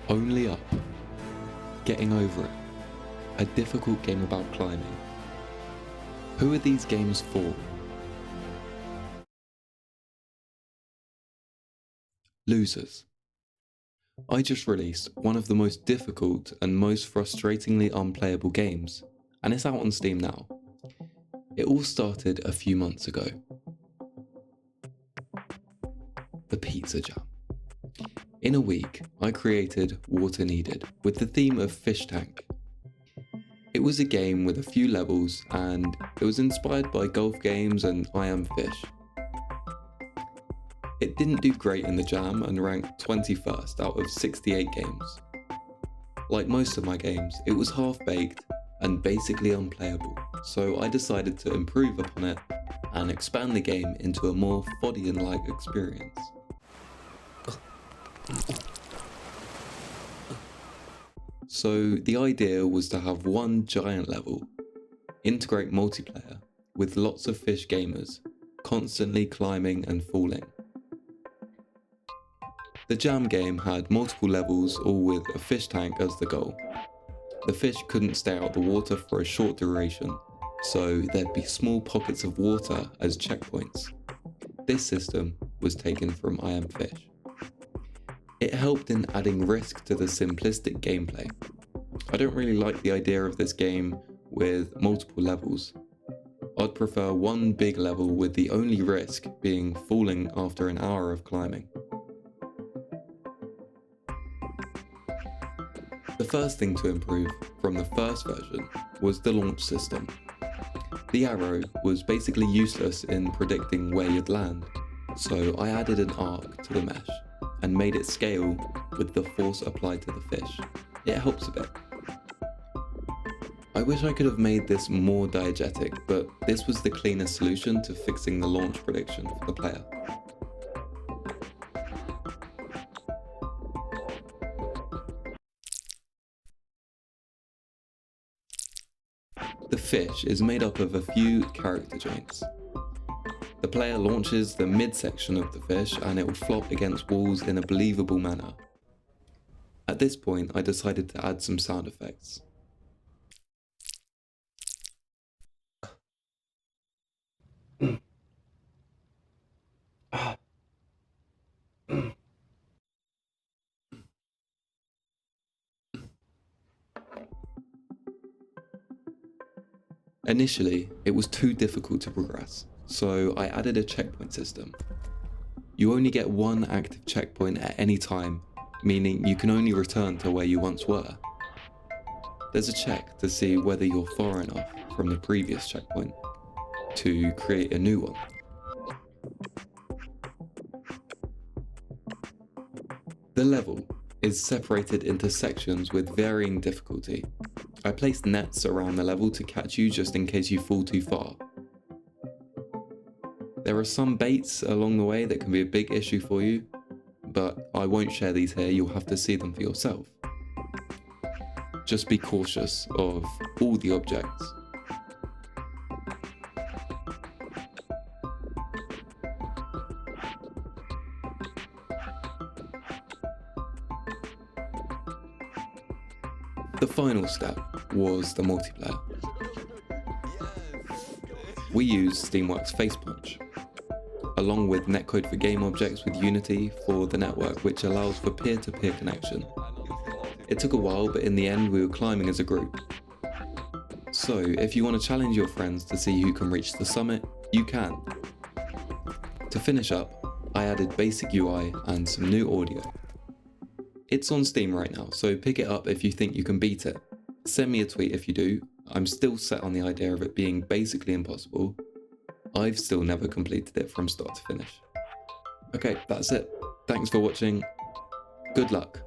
Only Up, Getting Over It, a difficult game about climbing. Who are these games for? Losers. I just released one of the most difficult and most frustratingly unplayable games, and it's out on Steam now. It all started a few months ago. The Pizza Jam. In a week, I created Water Needed with the theme of Fish Tank. It was a game with a few levels and it was inspired by golf games and I Am Fish. It didn't do great in the jam and ranked 21st out of 68 games. Like most of my games, it was half-baked and basically unplayable, so I decided to improve upon it and expand the game into a more Fodian-like experience. So the idea was to have one giant level, integrate multiplayer with lots of fish gamers, constantly climbing and falling. The jam game had multiple levels, all with a fish tank as the goal. The fish couldn't stay out the water for a short duration, so there'd be small pockets of water as checkpoints. This system was taken from I Am Fish. It helped in adding risk to the simplistic gameplay. I don't really like the idea of this game with multiple levels. I'd prefer one big level with the only risk being falling after an hour of climbing. The first thing to improve from the first version was the launch system. The arrow was basically useless in predicting where you'd land, so I added an arc to the mesh and made it scale with the force applied to the fish. It helps a bit. I wish I could have made this more diegetic, but this was the cleanest solution to fixing the launch prediction for the player. The fish is made up of a few character joints. The player launches the midsection of the fish and it will flop against walls in a believable manner. At this point, I decided to add some sound effects. Initially, it was too difficult to progress, so I added a checkpoint system. You only get one active checkpoint at any time, meaning you can only return to where you once were. There's a check to see whether you're far enough from the previous checkpoint to create a new one. The level is separated into sections with varying difficulty. I placed nets around the level to catch you just in case you fall too far. There are some baits along the way that can be a big issue for you, but I won't share these here, you'll have to see them for yourself. Just be cautious of all the objects. The final step was the multiplayer. We used Steamworks Facepunch, along with Netcode for game objects with Unity for the network, which allows for peer-to-peer connection. It took a while, but in the end we were climbing as a group. So if you want to challenge your friends to see who can reach the summit, you can. To finish up, I added basic UI and some new audio. It's on Steam right now, so pick it up if you think you can beat it. Send me a tweet if you do. I'm still set on the idea of it being basically impossible. I've still never completed it from start to finish. Okay, that's it. Thanks for watching. Good luck.